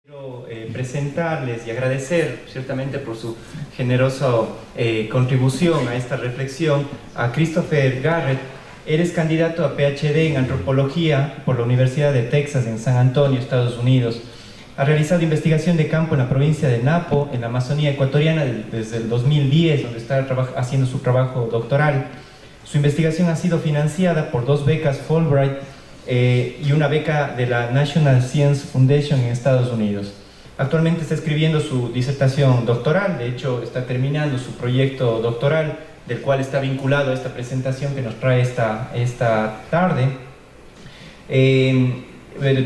Quiero presentarles y agradecer ciertamente por su generosa contribución a esta reflexión a Christopher Garrett. Eres candidato a PhD en Antropología por la Universidad de Texas en San Antonio, Estados Unidos. Ha realizado investigación de campo en la provincia de Napo, en la Amazonía ecuatoriana, desde el 2010, donde está haciendo su trabajo doctoral. Su investigación ha sido financiada por 2 becas Fulbright y una beca de la National Science Foundation en Estados Unidos. Actualmente está escribiendo su disertación doctoral, de hecho está terminando su proyecto doctoral, del cual está vinculado a esta presentación que nos trae esta tarde,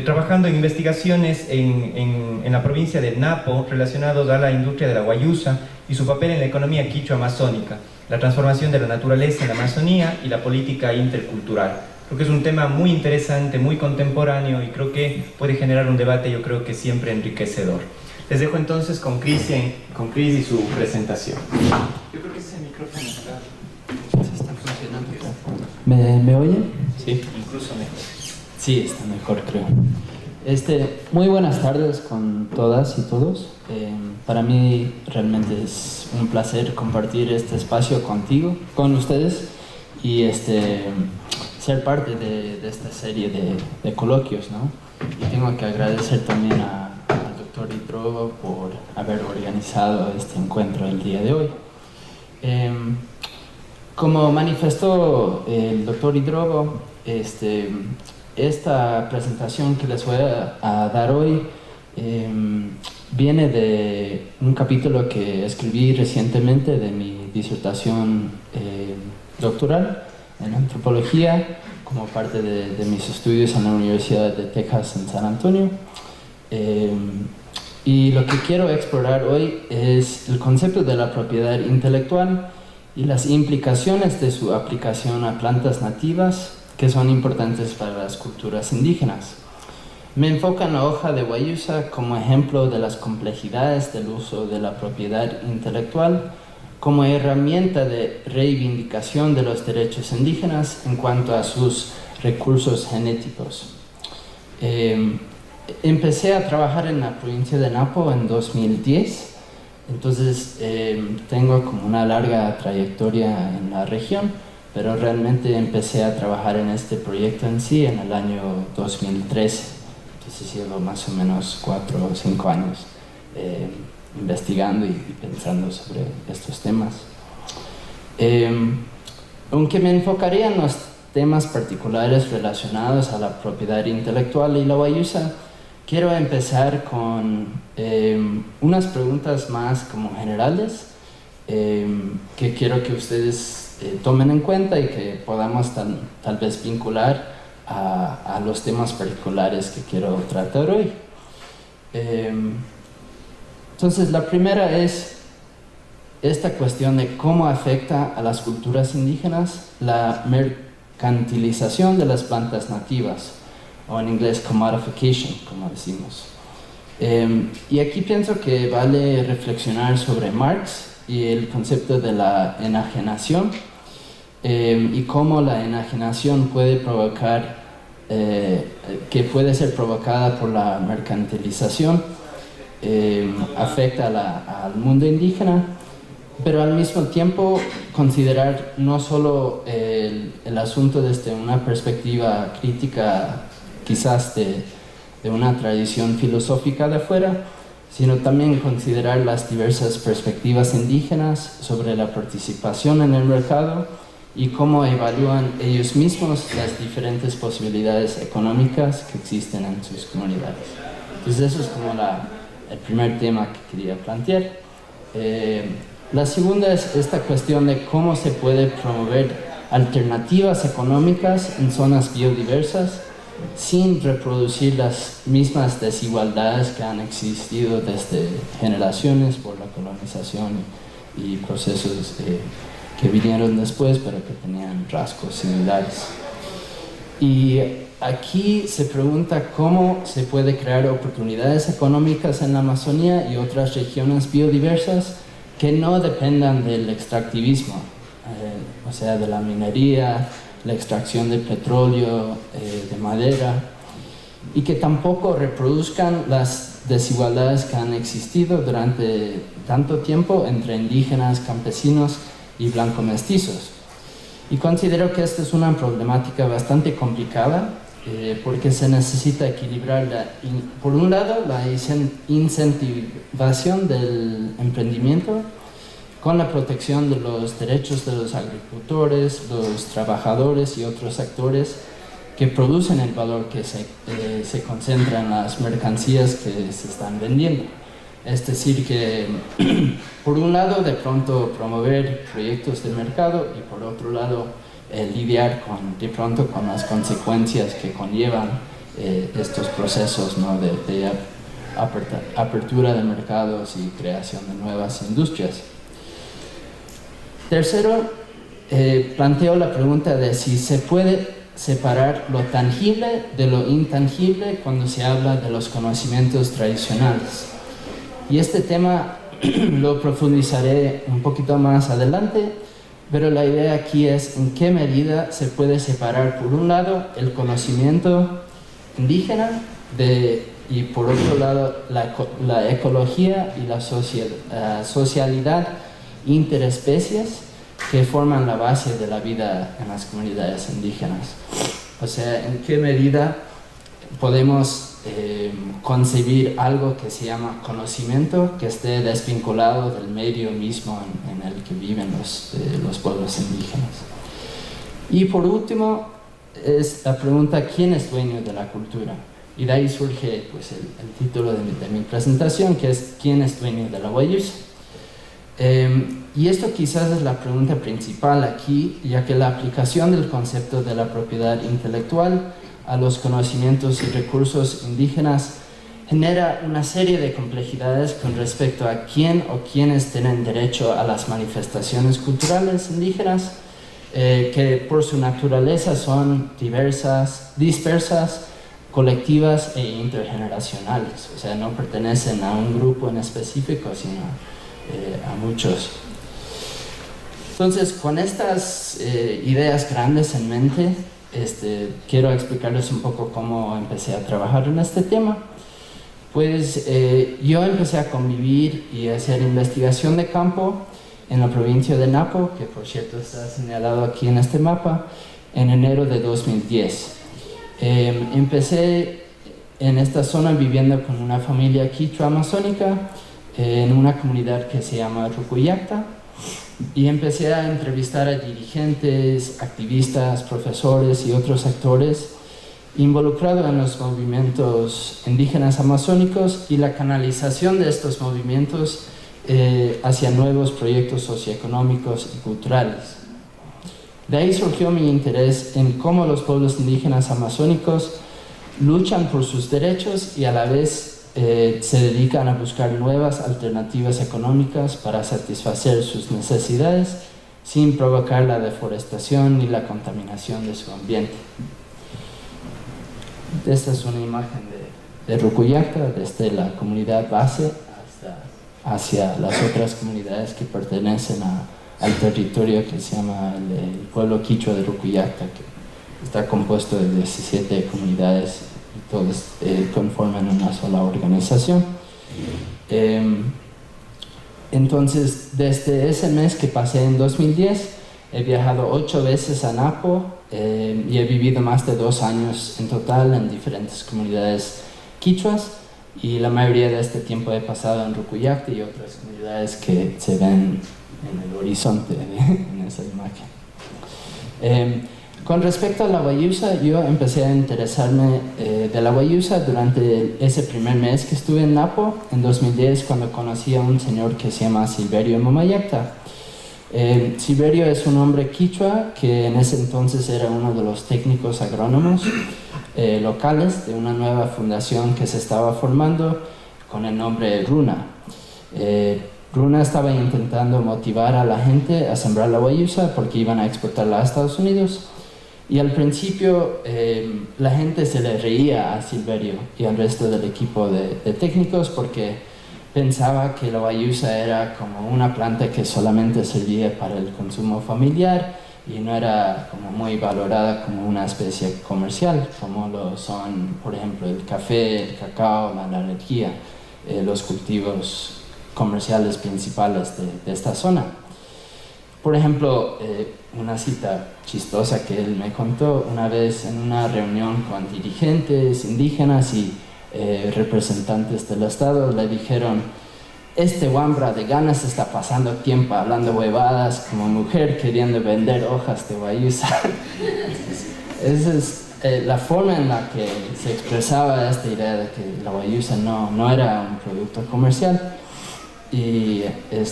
trabajando en investigaciones en la provincia de Napo relacionados a la industria de la guayusa y su papel en la economía quichua amazónica, la transformación de la naturaleza en la Amazonía y la política intercultural. Creo que es un tema muy interesante, muy contemporáneo y creo que puede generar un debate, yo creo que siempre enriquecedor. Les dejo entonces con Chris y su presentación. Yo creo que ese micrófono está funcionando. ¿Me oyen? Sí, incluso mejor. Sí, está mejor, creo. Muy buenas tardes con todas y todos. Para mí realmente es un placer compartir este espacio con ustedes y ser parte de esta serie de coloquios, ¿no? Y tengo que agradecer también al Dr. Hidrobo por haber organizado este encuentro el día de hoy. Como manifestó el Dr. Hidrobo, esta presentación que les voy a dar hoy viene de un capítulo que escribí recientemente de mi disertación doctoral en antropología como parte de mis estudios en la Universidad de Texas en San Antonio. Y lo que quiero explorar hoy es el concepto de la propiedad intelectual y las implicaciones de su aplicación a plantas nativas que son importantes para las culturas indígenas. Me enfoco en la hoja de guayusa como ejemplo de las complejidades del uso de la propiedad intelectual como herramienta de reivindicación de los derechos indígenas en cuanto a sus recursos genéticos. Empecé a trabajar en la provincia de Napo en 2010, entonces tengo como una larga trayectoria en la región, pero realmente empecé a trabajar en este proyecto en sí en el año 2013, entonces llevo más o menos 4 o 5 años investigando y pensando sobre estos temas. Aunque me enfocaría en los temas particulares relacionados a la propiedad intelectual y la guayusa, quiero empezar con unas preguntas más como generales que quiero que ustedes tomen en cuenta y que podamos tal vez vincular a los temas particulares que quiero tratar hoy. Entonces, la primera es esta cuestión de cómo afecta a las culturas indígenas la mercantilización de las plantas nativas, o en inglés commodification, como decimos. Y aquí pienso que vale reflexionar sobre Marx y el concepto de la enajenación y cómo la enajenación puede provocar, que puede ser provocada por la mercantilización, afecta al mundo indígena, pero al mismo tiempo considerar no solo el asunto desde una perspectiva crítica quizás de una tradición filosófica de afuera, sino también considerar las diversas perspectivas indígenas sobre la participación en el mercado y cómo evalúan ellos mismos las diferentes posibilidades económicas que existen en sus comunidades. Entonces eso es como el primer tema que quería plantear. La segunda es esta cuestión de cómo se puede promover alternativas económicas en zonas biodiversas sin reproducir las mismas desigualdades que han existido desde generaciones por la colonización y procesos que vinieron después pero que tenían rasgos similares. Y aquí se pregunta cómo se puede crear oportunidades económicas en la Amazonía y otras regiones biodiversas que no dependan del extractivismo, o sea, de la minería, la extracción de petróleo, de madera, y que tampoco reproduzcan las desigualdades que han existido durante tanto tiempo entre indígenas, campesinos y blanco-mestizos. Y considero que esta es una problemática bastante complicada porque se necesita equilibrar, por un lado, la incentivación del emprendimiento con la protección de los derechos de los agricultores, los trabajadores y otros actores que producen el valor que se concentra en las mercancías que se están vendiendo. Es decir, que por un lado de pronto promover proyectos de mercado y por otro lado lidiar de pronto con las consecuencias que conllevan estos procesos, ¿no? de apertura de mercados y creación de nuevas industrias. Tercero, planteo la pregunta de si se puede separar lo tangible de lo intangible cuando se habla de los conocimientos tradicionales. Y este tema lo profundizaré un poquito más adelante, pero la idea aquí es en qué medida se puede separar, por un lado, el conocimiento indígena y por otro lado, la ecología y la socialidad interespecies que forman la base de la vida en las comunidades indígenas. O sea, en qué medida podemos concebir algo que se llama conocimiento que esté desvinculado del medio mismo en el que viven los pueblos indígenas. Y por último es la pregunta: ¿quién es dueño de la cultura? Y de ahí surge pues, el título de mi presentación, que es ¿quién es dueño de la Guayusa? Y esto quizás es la pregunta principal aquí, ya que la aplicación del concepto de la propiedad intelectual a los conocimientos y recursos indígenas genera una serie de complejidades con respecto a quién o quiénes tienen derecho a las manifestaciones culturales indígenas, que por su naturaleza son dispersas, colectivas e intergeneracionales. O sea, no pertenecen a un grupo en específico, sino a muchos. Entonces, con estas ideas grandes en mente, quiero explicarles un poco cómo empecé a trabajar en este tema. Pues yo empecé a convivir y a hacer investigación de campo en la provincia de Napo, que por cierto está señalado aquí en este mapa, en enero de 2010. Empecé en esta zona viviendo con una familia quichua amazónica en una comunidad que se llama Rucuyacta, y empecé a entrevistar a dirigentes, activistas, profesores y otros actores involucrados en los movimientos indígenas amazónicos y la canalización de estos movimientos hacia nuevos proyectos socioeconómicos y culturales. De ahí surgió mi interés en cómo los pueblos indígenas amazónicos luchan por sus derechos y a la vez se dedican a buscar nuevas alternativas económicas para satisfacer sus necesidades sin provocar la deforestación ni la contaminación de su ambiente. Esta es una imagen de Rucuyacta, desde la comunidad base hacia las otras comunidades que pertenecen al territorio que se llama el pueblo quichua de Rucuyacta, que está compuesto de 17 comunidades y todos conforman una sola organización. Entonces, desde ese mes que pasé en 2010, he viajado 8 veces a Napo y he vivido más de 2 años en total en diferentes comunidades quichuas, y la mayoría de este tiempo he pasado en Rucuyacta y otras comunidades que se ven en el horizonte en esa imagen. Con respecto a la Guayusa, yo empecé a interesarme de la Guayusa durante ese primer mes que estuve en Napo, en 2010, cuando conocí a un señor que se llama Silverio Momayacta. Silverio es un hombre quichua que en ese entonces era uno de los técnicos agrónomos locales de una nueva fundación que se estaba formando con el nombre Runa. Runa estaba intentando motivar a la gente a sembrar la Guayusa porque iban a exportarla a Estados Unidos. Y al principio la gente se le reía a Silverio y al resto del equipo de técnicos porque pensaba que la guayusa era como una planta que solamente servía para el consumo familiar y no era como muy valorada como una especie comercial, como lo son, por ejemplo, el café, el cacao, la energía, los cultivos comerciales principales de esta zona. Por ejemplo, una cita chistosa que él me contó una vez en una reunión con dirigentes indígenas y representantes del Estado, le dijeron: este Wambra de ganas está pasando tiempo hablando huevadas como mujer queriendo vender hojas de guayusa. Esa es la forma en la que se expresaba esta idea de que la guayusa no era un producto comercial. Y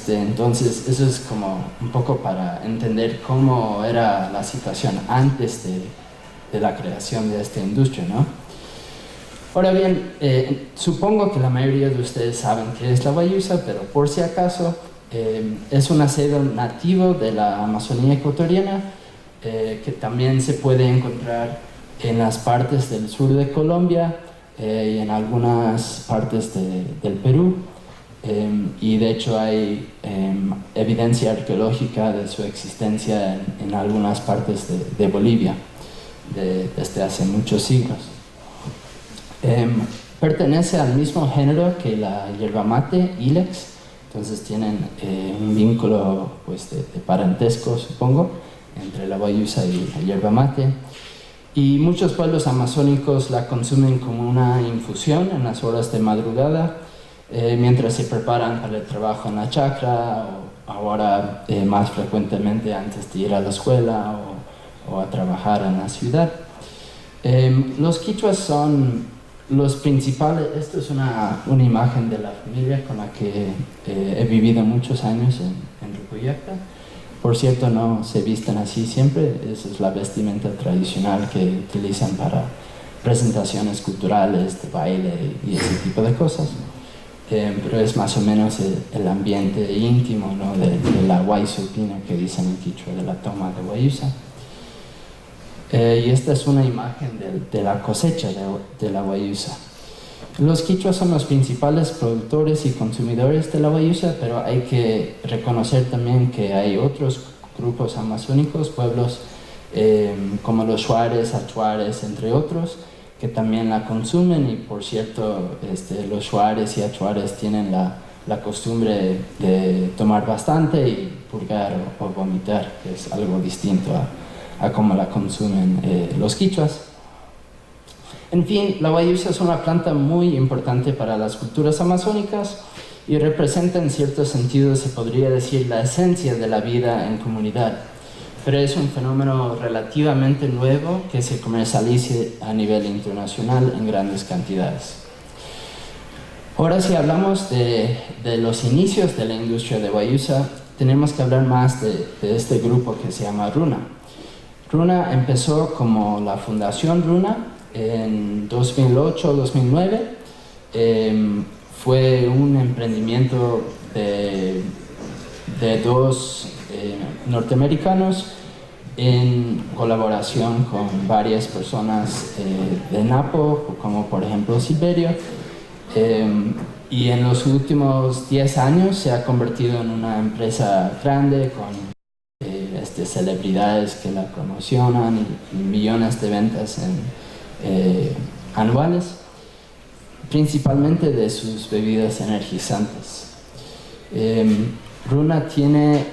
entonces eso es como un poco para entender cómo era la situación antes de la creación de esta industria, ¿no? Ahora bien, supongo que la mayoría de ustedes saben qué es la guayusa, pero por si acaso, es un acero nativo de la Amazonía ecuatoriana que también se puede encontrar en las partes del sur de Colombia y en algunas partes del Perú. Y de hecho hay evidencia arqueológica de su existencia en algunas partes de Bolivia desde hace muchos siglos. Pertenece al mismo género que la yerba mate, Ilex, entonces tienen un vínculo pues, de parentesco, supongo, entre la guayusa y la yerba mate. Y muchos pueblos amazónicos la consumen como una infusión en las horas de madrugada, mientras se preparan para el trabajo en la chacra, o ahora más frecuentemente antes de ir a la escuela o a trabajar en la ciudad. Los quichuas son los principales. Esta es una imagen de la familia con la que he vivido muchos años en Rupuyacta. Por cierto, no se visten así siempre, esa es la vestimenta tradicional que utilizan para presentaciones culturales, de baile y ese tipo de cosas. Pero es más o menos el ambiente íntimo, ¿no? de la guaysupina que dicen en quichua, de la toma de guayusa. Y esta es una imagen de la cosecha de la guayusa. Los quichuas son los principales productores y consumidores de la guayusa, pero hay que reconocer también que hay otros grupos amazónicos, pueblos como los Shuares, Achuares, entre otros, que también la consumen. Y por cierto, los Shuares y Achuares tienen la costumbre de tomar bastante y purgar o vomitar, que es algo distinto a cómo la consumen los quichuas. En fin, la guayusa es una planta muy importante para las culturas amazónicas y representa en cierto sentido, se podría decir, la esencia de la vida en comunidad, pero es un fenómeno relativamente nuevo que se comercializa a nivel internacional en grandes cantidades. Ahora, si hablamos de los inicios de la industria de guayusa, tenemos que hablar más de este grupo que se llama Runa. Runa empezó como la Fundación Runa en 2008-2009. Fue un emprendimiento de dos norteamericanos en colaboración con varias personas de Napo, como por ejemplo Silverio. Y en los últimos 10 años se ha convertido en una empresa grande con celebridades que la promocionan y millones de ventas anuales, principalmente de sus bebidas energizantes. Runa tiene,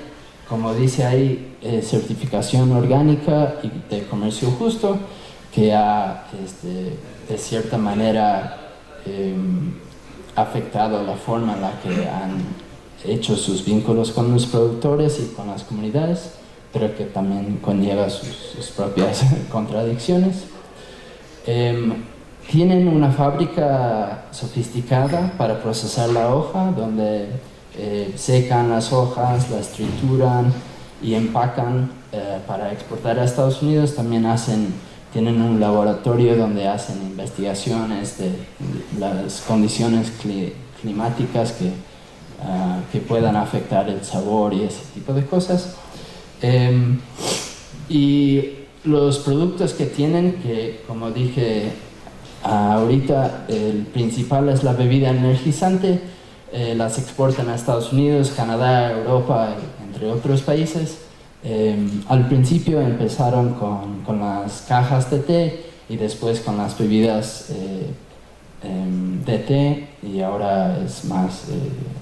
como dice ahí, certificación orgánica y de comercio justo, que ha de cierta manera afectado la forma en la que han hecho sus vínculos con los productores y con las comunidades, pero que también conlleva sus propias contradicciones. Tienen una fábrica sofisticada para procesar la hoja, donde secan las hojas, las trituran y empacan para exportar a Estados Unidos. También tienen un laboratorio donde hacen investigaciones de las condiciones climáticas que puedan afectar el sabor y ese tipo de cosas. Y los productos que tienen, que como dije ahorita, el principal es la bebida energizante, las exportan a Estados Unidos, Canadá, Europa, entre otros países. Al principio empezaron con las cajas de té y después con las bebidas de té, y ahora es más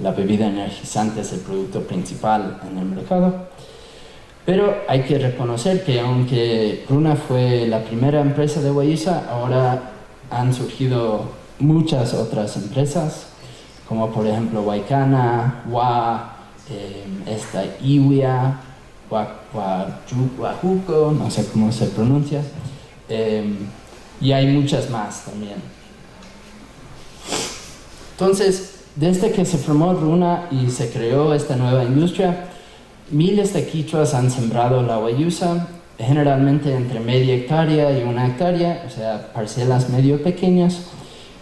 la bebida energizante es el producto principal en el mercado. Pero hay que reconocer que aunque Runa fue la primera empresa de Guayusa, ahora han surgido muchas otras empresas, como por ejemplo Huaycana, Hua, esta Iwia, Huajuco, no sé cómo se pronuncia, y hay muchas más también. Entonces, desde que se formó Runa y se creó esta nueva industria, miles de quichuas han sembrado la guayusa, generalmente entre media hectárea y 1 hectárea, o sea, parcelas medio pequeñas,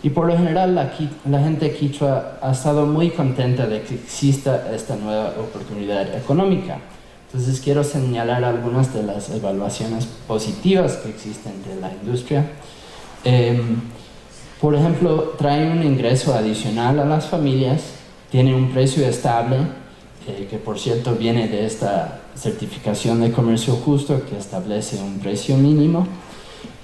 y por lo general la gente quichua ha estado muy contenta de que exista esta nueva oportunidad económica. Entonces quiero señalar algunas de las evaluaciones positivas que existen de la industria. Por ejemplo, trae un ingreso adicional a las familias, tiene un precio estable, que por cierto viene de esta certificación de comercio justo que establece un precio mínimo.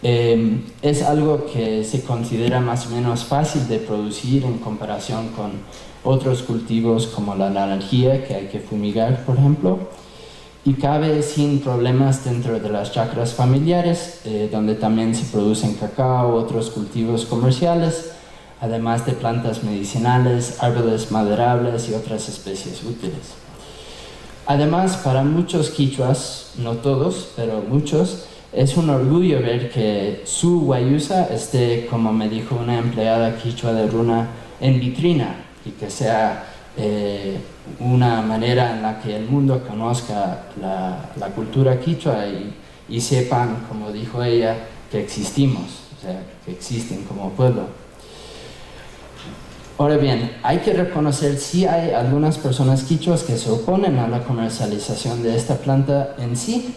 Es algo que se considera más o menos fácil de producir en comparación con otros cultivos como la naranjía, que hay que fumigar, por ejemplo, y cabe sin problemas dentro de las chacras familiares, donde también se producen cacao, otros cultivos comerciales, además de plantas medicinales, árboles maderables y otras especies útiles. Además, para muchos quichuas, no todos, pero muchos, es un orgullo ver que su guayusa esté, como me dijo una empleada quichua de Runa, en vitrina, y que sea una manera en la que el mundo conozca la cultura quichua y sepan, como dijo ella, que existimos, o sea, que existen como pueblo. Ahora bien, hay que reconocer si hay algunas personas quichuas que se oponen a la comercialización de esta planta en sí,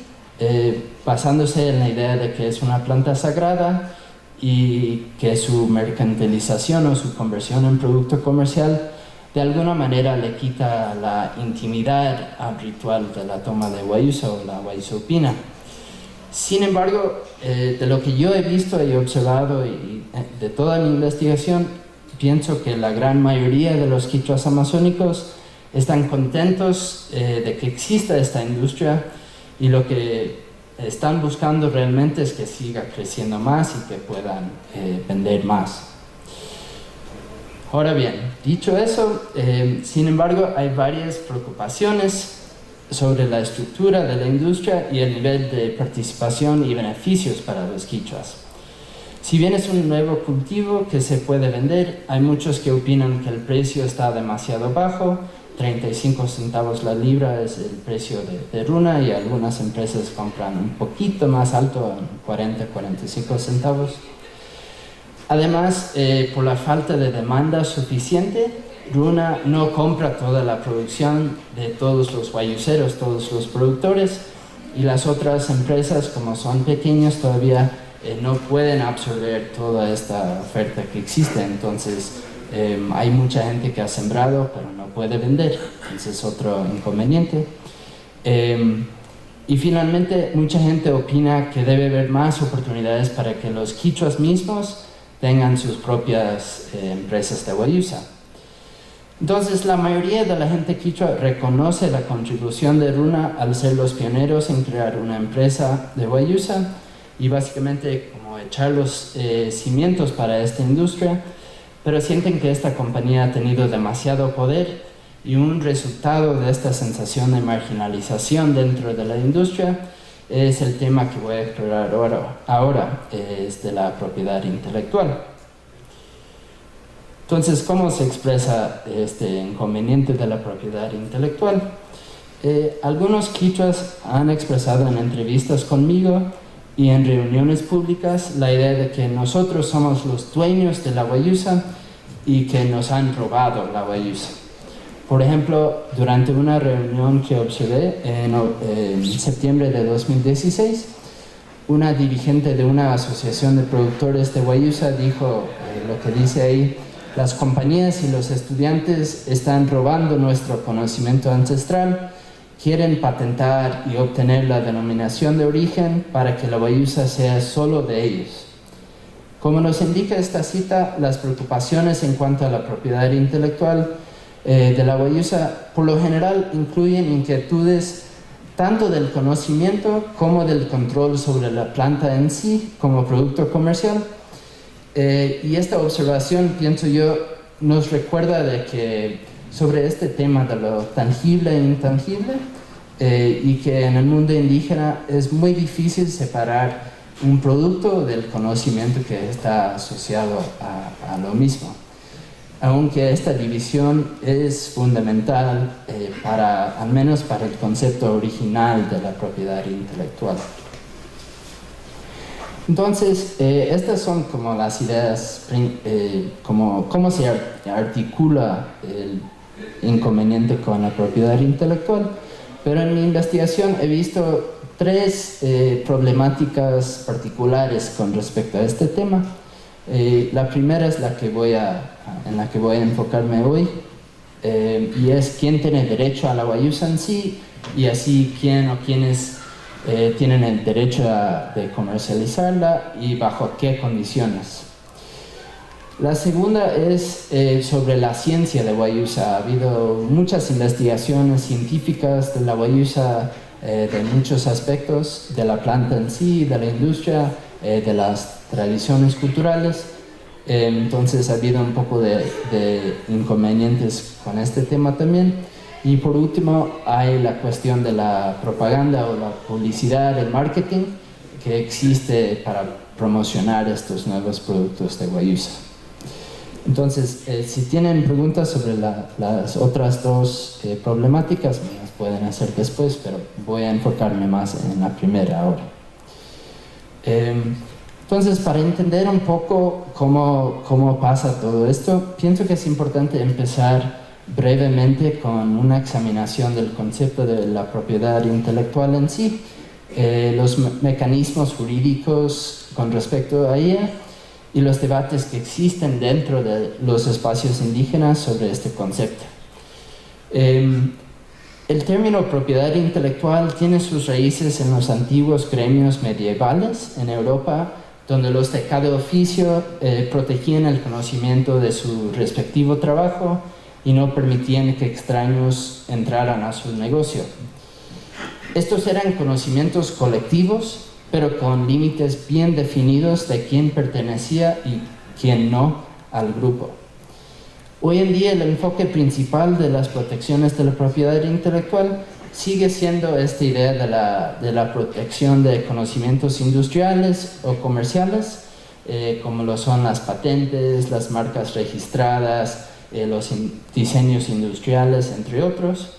basándose en la idea de que es una planta sagrada y que su mercantilización o su conversión en producto comercial de alguna manera le quita la intimidad al ritual de la toma de guayusa o la guayusopina. Sin embargo, de lo que yo he visto y observado y de toda mi investigación, pienso que la gran mayoría de los quichuas amazónicos están contentos de que exista esta industria, y lo que están buscando realmente es que siga creciendo más y que puedan vender más. Ahora bien, dicho eso, sin embargo, hay varias preocupaciones sobre la estructura de la industria y el nivel de participación y beneficios para los quichuas. Si bien es un nuevo cultivo que se puede vender, hay muchos que opinan que el precio está demasiado bajo. 35 centavos la libra es el precio de Runa, y algunas empresas compran un poquito más alto, 40-45 centavos. Además, por la falta de demanda suficiente, Runa no compra toda la producción de todos los guayuseros, todos los productores, y las otras empresas, como son pequeños, todavía no pueden absorber toda esta oferta que existe. Entonces hay mucha gente que ha sembrado pero no puede vender, ese es otro inconveniente. Y finalmente, mucha gente opina que debe haber más oportunidades para que los quichuas mismos tengan sus propias empresas de guayusa. Entonces, la mayoría de la gente quichua reconoce la contribución de Runa al ser los pioneros en crear una empresa de guayusa y básicamente como echar los cimientos para esta industria, pero sienten que esta compañía ha tenido demasiado poder, y un resultado de esta sensación de marginalización dentro de la industria es el tema que voy a explorar ahora, es de la propiedad intelectual. Entonces, ¿cómo se expresa este inconveniente de la propiedad intelectual? Algunos quichuas han expresado en entrevistas conmigo y en reuniones públicas la idea de que nosotros somos los dueños de la guayusa y que nos han robado la guayusa. Por ejemplo, durante una reunión que observé en septiembre de 2016, una dirigente de una asociación de productores de guayusa dijo lo que dice ahí: las compañías y los estudiantes están robando nuestro conocimiento ancestral, quieren patentar y obtener la denominación de origen para que la guayusa sea solo de ellos. Como nos indica esta cita, las preocupaciones en cuanto a la propiedad intelectual de la guayusa por lo general incluyen inquietudes tanto del conocimiento como del control sobre la planta en sí como producto comercial. Y esta observación, pienso yo, nos recuerda de que sobre este tema de lo tangible e intangible, y que en el mundo indígena es muy difícil separar un producto del conocimiento que está asociado a lo mismo, aunque esta división es fundamental al menos para el concepto original de la propiedad intelectual. Entonces, estas son como las ideas, cómo se articula el inconveniente con la propiedad intelectual, pero en mi investigación he visto tres problemáticas particulares con respecto a este tema. La primera es en la que voy a enfocarme hoy, y es quién tiene derecho a la guayusa en sí, y así quién o quiénes tienen el derecho de comercializarla y bajo qué condiciones. La segunda es sobre la ciencia de guayusa. Ha habido muchas investigaciones científicas de la guayusa, de muchos aspectos, de la planta en sí, de la industria, de las tradiciones culturales. Entonces ha habido un poco de inconvenientes con este tema también. Y por último hay la cuestión de la propaganda o la publicidad, el marketing que existe para promocionar estos nuevos productos de guayusa. Entonces, si tienen preguntas sobre las otras dos problemáticas, me las pueden hacer después, pero voy a enfocarme más en la primera ahora. Entonces, para entender un poco cómo pasa todo esto, pienso que es importante empezar brevemente con una examinación del concepto de la propiedad intelectual en sí, los mecanismos jurídicos con respecto a ella y los debates que existen dentro de los espacios indígenas sobre este concepto. El término propiedad intelectual tiene sus raíces en los antiguos gremios medievales en Europa, donde los de cada oficio protegían el conocimiento de su respectivo trabajo y no permitían que extraños entraran a su negocio. Estos eran conocimientos colectivos, pero con límites bien definidos de quién pertenecía y quién no al grupo. Hoy en día el enfoque principal de las protecciones de la propiedad intelectual sigue siendo esta idea de la protección de conocimientos industriales o comerciales, como lo son las patentes, las marcas registradas, los diseños industriales, entre otros.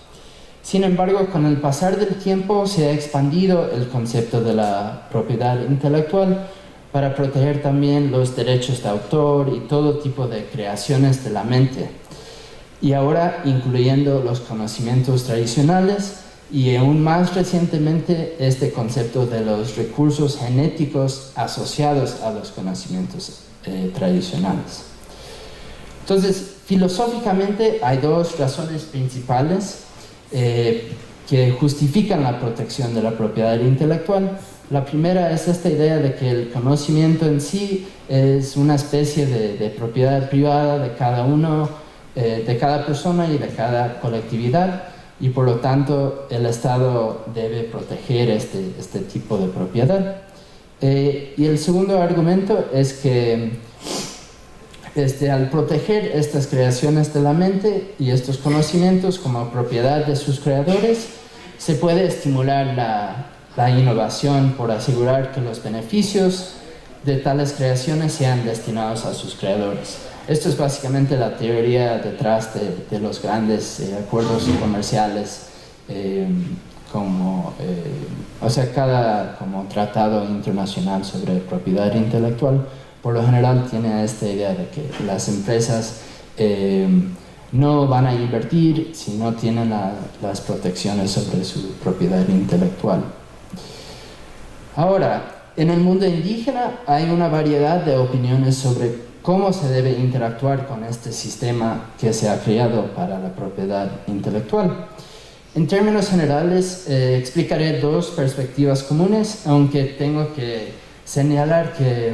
Sin embargo, con el pasar del tiempo se ha expandido el concepto de la propiedad intelectual para proteger también los derechos de autor y todo tipo de creaciones de la mente, y ahora incluyendo los conocimientos tradicionales y aún más recientemente este concepto de los recursos genéticos asociados a los conocimientos tradicionales. Entonces, filosóficamente hay dos razones principales que justifican la protección de la propiedad intelectual. La primera es esta idea de que el conocimiento en sí es una especie de propiedad privada de cada uno, de cada persona y de cada colectividad, y por lo tanto el Estado debe proteger este tipo de propiedad. Y el segundo argumento es que al proteger estas creaciones de la mente y estos conocimientos como propiedad de sus creadores, se puede estimular la innovación por asegurar que los beneficios de tales creaciones sean destinados a sus creadores. Esto es básicamente la teoría detrás de los grandes acuerdos comerciales, cada como tratado internacional sobre propiedad intelectual. Por lo general tiene esta idea de que las empresas no van a invertir si no tienen las protecciones sobre su propiedad intelectual. Ahora, en el mundo indígena hay una variedad de opiniones sobre cómo se debe interactuar con este sistema que se ha creado para la propiedad intelectual. En términos generales, explicaré dos perspectivas comunes, aunque tengo que señalar que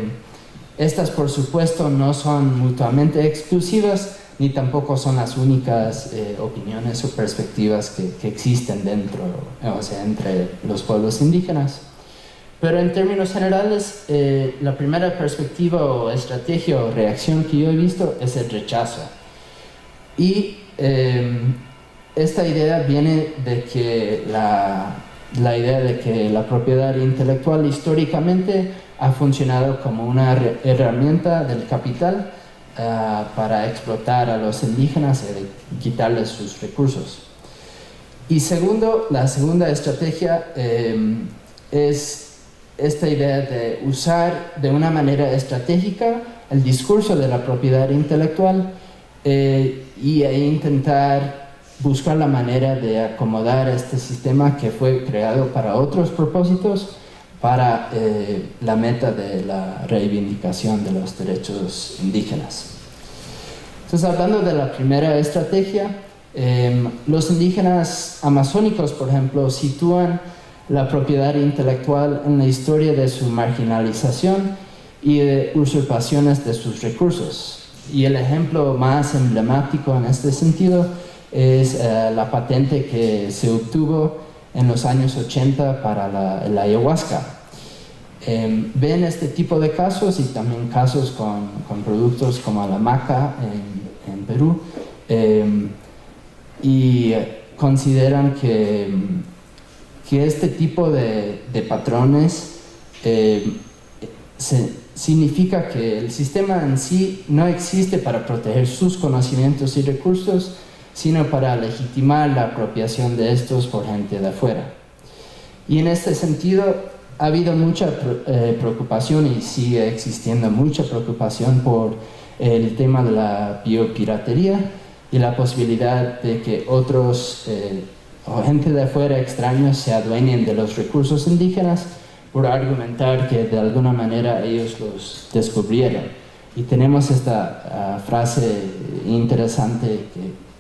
estas, por supuesto, no son mutuamente exclusivas, ni tampoco son las únicas opiniones o perspectivas que existen dentro, o sea, entre los pueblos indígenas. Pero en términos generales, la primera perspectiva o estrategia o reacción que yo he visto es el rechazo. Y esta idea viene de que la idea de que la propiedad intelectual históricamente ha funcionado como una herramienta del capital para explotar a los indígenas y quitarles sus recursos. Y segundo, la segunda estrategia es esta idea de usar de una manera estratégica el discurso de la propiedad intelectual e intentar buscar la manera de acomodar este sistema que fue creado para otros propósitos para la meta de la reivindicación de los derechos indígenas. Entonces, hablando de la primera estrategia, los indígenas amazónicos, por ejemplo, sitúan la propiedad intelectual en la historia de su marginalización y de usurpaciones de sus recursos. Y el ejemplo más emblemático en este sentido es la patente que se obtuvo en los años 80 para la ayahuasca. Ven este tipo de casos y también casos con productos como la maca en Perú, y consideran que este tipo de patrones significa que el sistema en sí no existe para proteger sus conocimientos y recursos, sino para legitimar la apropiación de estos por gente de afuera. Y en este sentido ha habido mucha preocupación y sigue existiendo mucha preocupación por el tema de la biopiratería y la posibilidad de que otros o gente de afuera, extraños, se adueñen de los recursos indígenas por argumentar que de alguna manera ellos los descubrieron. Y tenemos esta frase interesante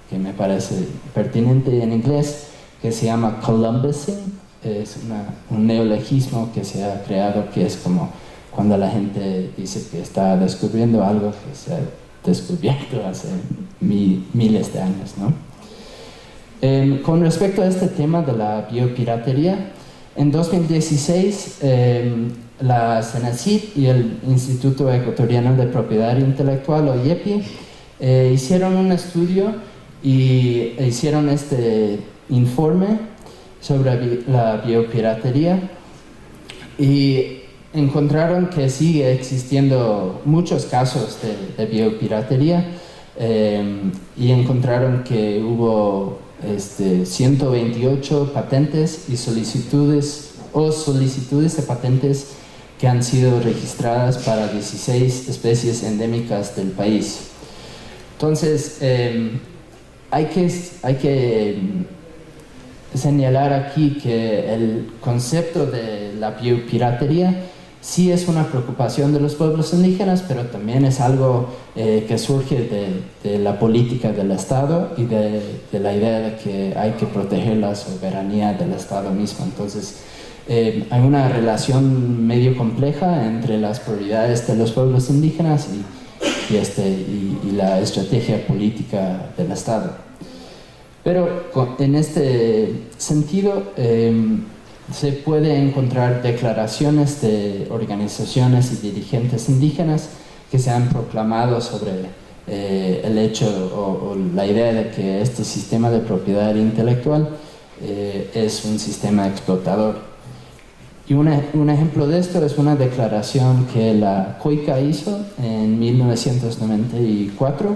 que me parece pertinente en inglés, que se llama Columbusing. Es un neologismo que se ha creado, que es como cuando la gente dice que está descubriendo algo que se ha descubierto hace miles de años, ¿no? Con respecto a este tema de la biopiratería, en 2016 la CENACYT y el Instituto Ecuatoriano de Propiedad Intelectual, o IEPI, hicieron un estudio y hicieron este informe sobre la biopiratería y encontraron que sigue existiendo muchos casos de biopiratería, y encontraron que hubo 128 patentes y solicitudes de patentes que han sido registradas para 16 especies endémicas del país. Entonces, hay que señalar aquí que el concepto de la biopiratería sí es una preocupación de los pueblos indígenas, pero también es algo que surge de la política del Estado y de la idea de que hay que proteger la soberanía del Estado mismo. Entonces, hay una relación medio compleja entre las prioridades de los pueblos indígenas y la estrategia política del Estado. Pero en este sentido, se puede encontrar declaraciones de organizaciones y dirigentes indígenas que se han proclamado sobre el hecho o la idea de que este sistema de propiedad intelectual es un sistema explotador. Y un ejemplo de esto es una declaración que la COICA hizo en 1994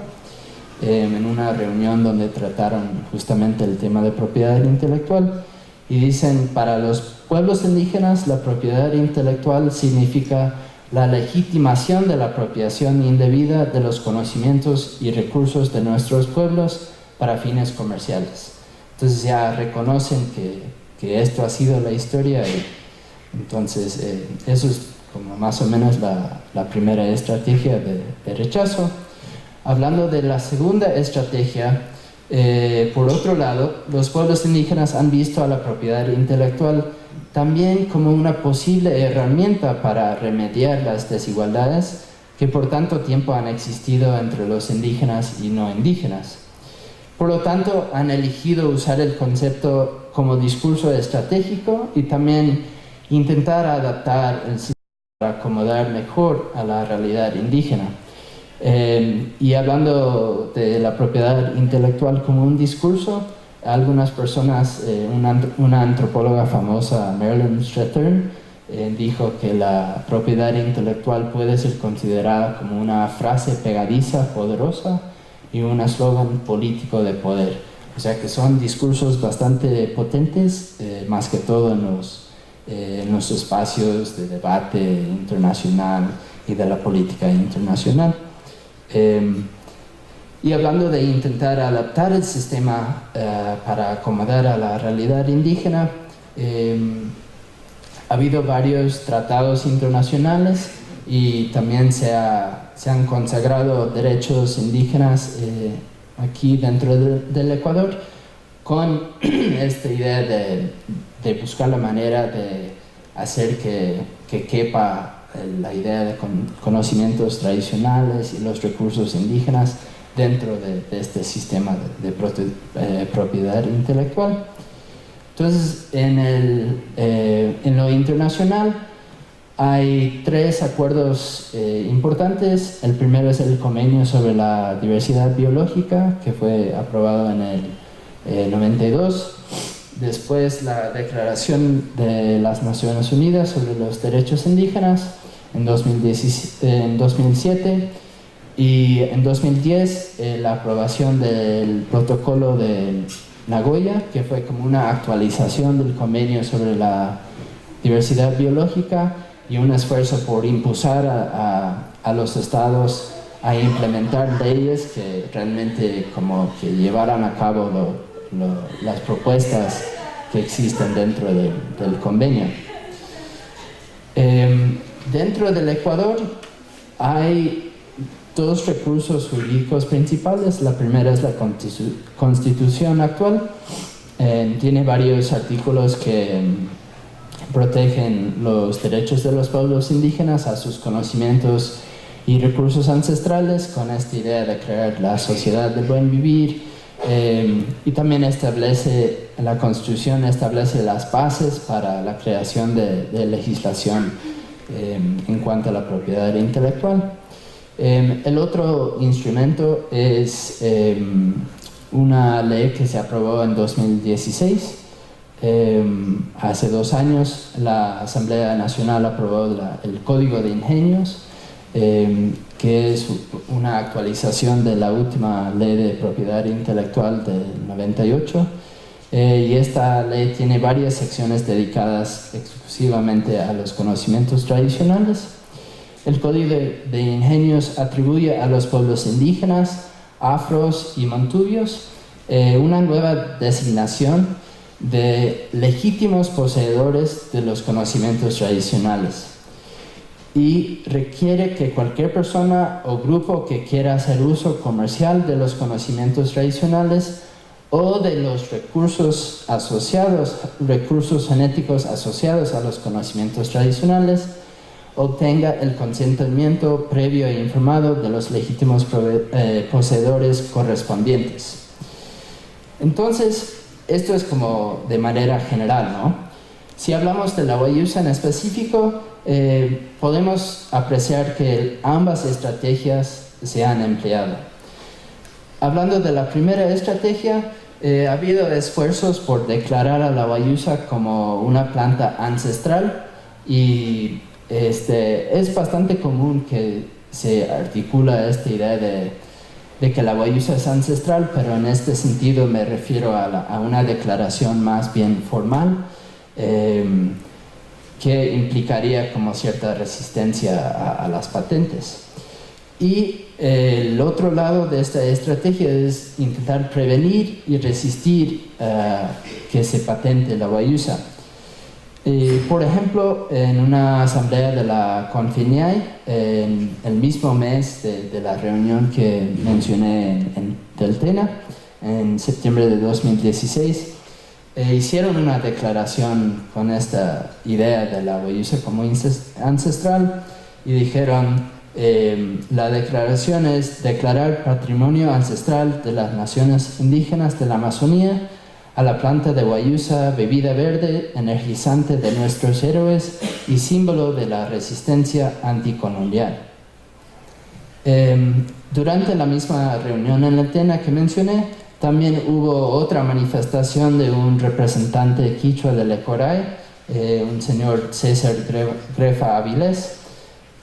en una reunión donde trataron justamente el tema de propiedad intelectual. Y dicen, para los pueblos indígenas, la propiedad intelectual significa la legitimación de la apropiación indebida de los conocimientos y recursos de nuestros pueblos para fines comerciales. Entonces ya reconocen que esto ha sido la historia Entonces, eso es como más o menos la primera estrategia de rechazo. Hablando de la segunda estrategia, por otro lado, los pueblos indígenas han visto a la propiedad intelectual también como una posible herramienta para remediar las desigualdades que por tanto tiempo han existido entre los indígenas y no indígenas. Por lo tanto, han elegido usar el concepto como discurso estratégico y también intentar adaptar el sistema para acomodar mejor a la realidad indígena. Y hablando de la propiedad intelectual como un discurso, algunas personas, una antropóloga famosa, Marilyn Strathern, dijo que la propiedad intelectual puede ser considerada como una frase pegadiza, poderosa, y un eslogan político de poder. O sea que son discursos bastante potentes, más que todo en los espacios de debate internacional y de la política internacional. Y hablando de intentar adaptar el sistema para acomodar a la realidad indígena, ha habido varios tratados internacionales y también se han consagrado derechos indígenas aquí dentro del Ecuador con esta idea de buscar la manera de hacer que quepa la idea de conocimientos tradicionales y los recursos indígenas dentro de este sistema de propiedad intelectual. Entonces, en lo internacional hay 3 acuerdos importantes. El primero es el Convenio sobre la Diversidad Biológica, que fue aprobado en el 92. Después, la Declaración de las Naciones Unidas sobre los Derechos Indígenas en 2007. Y en 2010, la aprobación del Protocolo de Nagoya, que fue como una actualización del Convenio sobre la Diversidad Biológica y un esfuerzo por impulsar a los estados a implementar leyes que realmente como que llevaran a cabo las propuestas que existen dentro del convenio. Dentro del Ecuador hay 2 recursos jurídicos principales. La primera es la Constitución actual. Tiene varios artículos que protegen los derechos de los pueblos indígenas a sus conocimientos y recursos ancestrales, con esta idea de crear la sociedad del buen vivir, y también la Constitución establece las bases para la creación de legislación en cuanto a la propiedad intelectual. El otro instrumento es una ley que se aprobó en 2016. Hace 2 años la Asamblea Nacional aprobó el Código de Ingenios, que es una actualización de la última ley de propiedad intelectual del 98. Y esta ley tiene varias secciones dedicadas exclusivamente a los conocimientos tradicionales. El Código de Ingenios atribuye a los pueblos indígenas, afros y montubios una nueva designación de legítimos poseedores de los conocimientos tradicionales y requiere que cualquier persona o grupo que quiera hacer uso comercial de los conocimientos tradicionales o de los recursos genéticos asociados a los conocimientos tradicionales obtenga el consentimiento previo e informado de los legítimos poseedores correspondientes. Entonces, esto es como de manera general, ¿no? Si hablamos de la Guayusa en específico, podemos apreciar que ambas estrategias se han empleado. Hablando de la primera estrategia, ha habido esfuerzos por declarar a la Guayusa como una planta ancestral y es bastante común que se articula esta idea de que la Guayusa es ancestral, pero en este sentido me refiero a una declaración más bien formal que implicaría como cierta resistencia a las patentes. Y el otro lado de esta estrategia es intentar prevenir y resistir que se patente la Guayusa. Por ejemplo, en una asamblea de la Confiñay, en el mismo mes de la reunión que mencioné en Teltena, en septiembre de 2016, hicieron una declaración con esta idea de la Guayusa como ancestral y dijeron, la declaración es declarar patrimonio ancestral de las naciones indígenas de la Amazonía a la planta de guayusa, bebida verde, energizante de nuestros héroes y símbolo de la resistencia anticolonial. Durante la misma reunión en la Tena que mencioné, también hubo otra manifestación de un representante quichua del Ecoray, un señor César Grefa Avilés,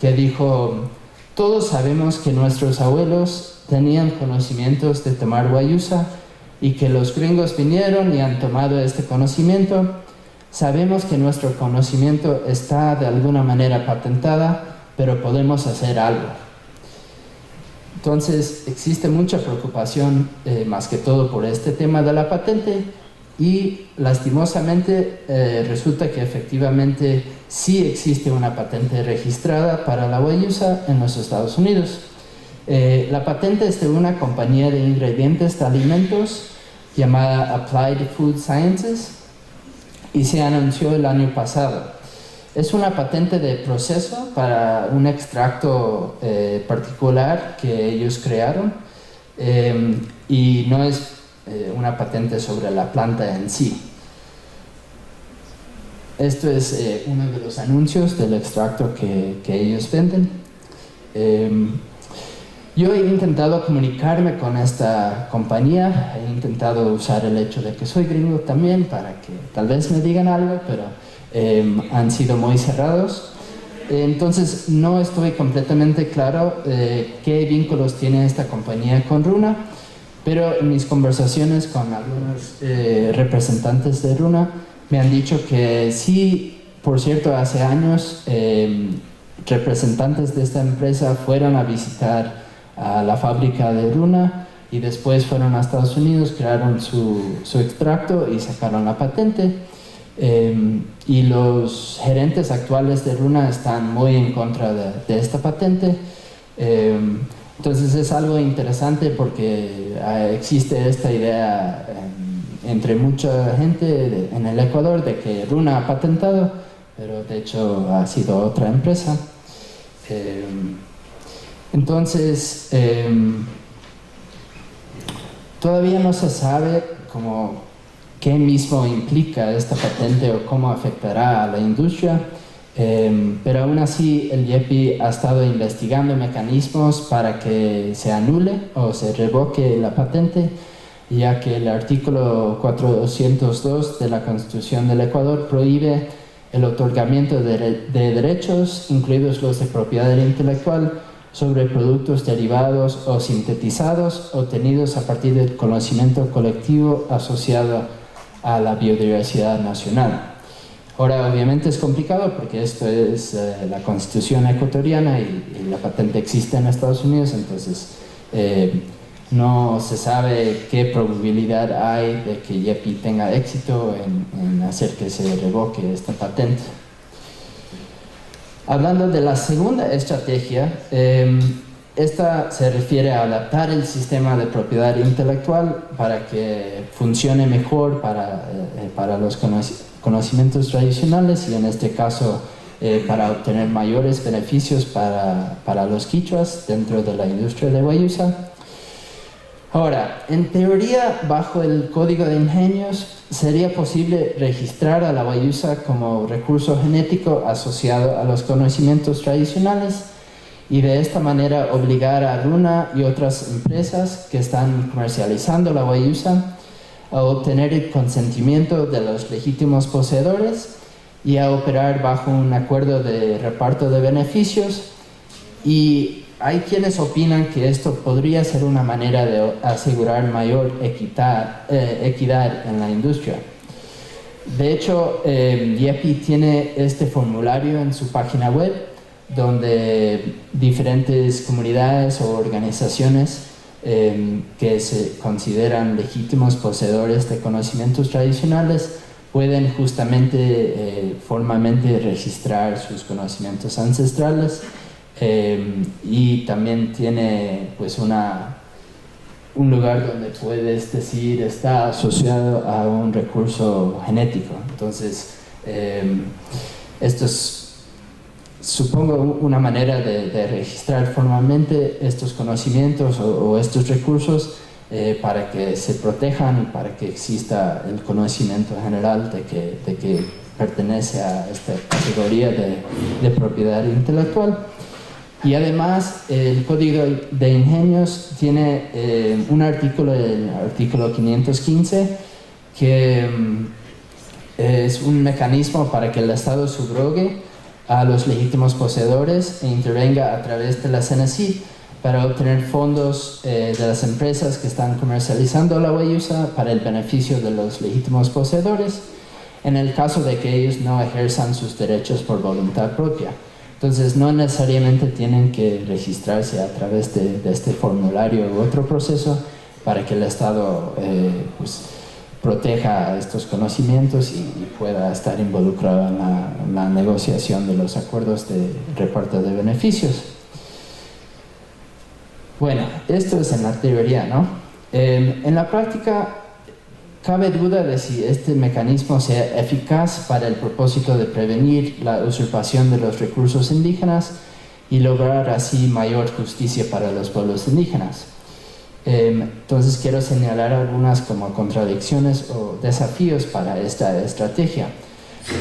que dijo: todos sabemos que nuestros abuelos tenían conocimientos de tomar guayusa y que los gringos vinieron y han tomado este conocimiento. Sabemos que nuestro conocimiento está de alguna manera patentada, pero podemos hacer algo. Entonces existe mucha preocupación, más que todo por este tema de la patente, y lastimosamente resulta que efectivamente sí existe una patente registrada para la guayusa en los Estados Unidos. La patente es de una compañía de ingredientes de alimentos llamada Applied Food Sciences y se anunció el año pasado. Es una patente de proceso para un extracto particular que ellos crearon y no es una patente sobre la planta en sí. Esto es uno de los anuncios del extracto que ellos venden. Yo he intentado comunicarme con esta compañía, he intentado usar el hecho de que soy gringo también para que tal vez me digan algo, pero han sido muy cerrados. Entonces no estoy completamente claro qué vínculos tiene esta compañía con Runa, pero en mis conversaciones con algunos representantes de Runa me han dicho que sí, por cierto, hace años representantes de esta empresa fueron a visitar a la fábrica de Runa y después fueron a Estados Unidos, crearon su extracto y sacaron la patente. Y los gerentes actuales de Runa están muy en contra de esta patente. Entonces es algo interesante porque existe esta idea entre mucha gente en el Ecuador de que Runa ha patentado, pero de hecho ha sido otra empresa. Entonces todavía no se sabe qué mismo implica esta patente o cómo afectará a la industria, pero aún así el IEPI ha estado investigando mecanismos para que se anule o se revoque la patente, ya que el artículo 402 de la Constitución del Ecuador prohíbe el otorgamiento de derechos, incluidos los de propiedad intelectual, sobre productos derivados o sintetizados obtenidos a partir del conocimiento colectivo asociado a la biodiversidad nacional. Ahora, obviamente es complicado porque esto es la Constitución ecuatoriana y la patente existe en Estados Unidos, entonces no se sabe qué probabilidad hay de que IEPI tenga éxito en hacer que se revoque esta patente. Hablando de la segunda estrategia, esta se refiere a adaptar el sistema de propiedad intelectual para que funcione mejor para los conocimientos tradicionales y en este caso para obtener mayores beneficios para los quichuas dentro de la industria de guayusa. Ahora, en teoría, bajo el Código de Ingenios, sería posible registrar a la guayusa como recurso genético asociado a los conocimientos tradicionales y de esta manera obligar a Runa y otras empresas que están comercializando la guayusa a obtener el consentimiento de los legítimos poseedores y a operar bajo un acuerdo de reparto de beneficios. Y hay quienes opinan que esto podría ser una manera de asegurar mayor equidad en la industria. De hecho, IEPI tiene este formulario en su página web donde diferentes comunidades o organizaciones que se consideran legítimos poseedores de conocimientos tradicionales pueden justamente formalmente registrar sus conocimientos ancestrales, y también tiene pues un lugar donde puedes decir está asociado a un recurso genético. Entonces, esto es, supongo, una manera de registrar formalmente estos conocimientos o estos recursos, para que se protejan y para que exista el conocimiento general de que pertenece a esta categoría de propiedad intelectual. Y además, el Código de Ingenios tiene un artículo, el artículo 515, que es un mecanismo para que el Estado subrogue a los legítimos poseedores e intervenga a través de la CENESID para obtener fondos de las empresas que están comercializando la huellusa para el beneficio de los legítimos poseedores, en el caso de que ellos no ejerzan sus derechos por voluntad propia. Entonces, no necesariamente tienen que registrarse a través de este formulario u otro proceso para que el Estado pues, proteja estos conocimientos y pueda estar involucrado en la negociación de los acuerdos de reparto de beneficios. Bueno, esto es en la teoría, ¿no? En la práctica, cabe duda de si este mecanismo sea eficaz para el propósito de prevenir la usurpación de los recursos indígenas y lograr así mayor justicia para los pueblos indígenas. Entonces quiero señalar algunas como contradicciones o desafíos para esta estrategia.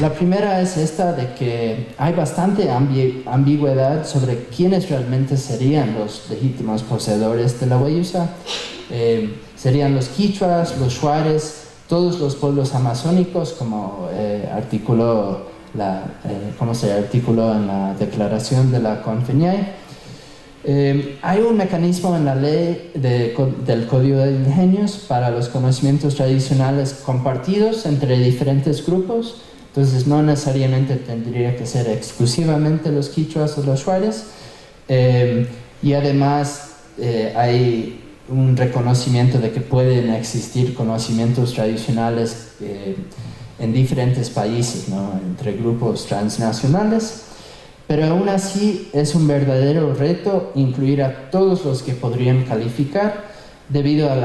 La primera es esta de que hay bastante ambigüedad sobre quiénes realmente serían los legítimos poseedores de la huellusa. Serían los quichuas, los shuares, todos los pueblos amazónicos, como como se articuló en la declaración de la CONFENIAI. Hay un mecanismo en la ley del Código de Ingenios para los conocimientos tradicionales compartidos entre diferentes grupos. Entonces, no necesariamente tendría que ser exclusivamente los quichuas o los shuares. Y además, hay un reconocimiento de que pueden existir conocimientos tradicionales en diferentes países, ¿no? Entre grupos transnacionales. Pero aún así es un verdadero reto incluir a todos los que podrían calificar debido a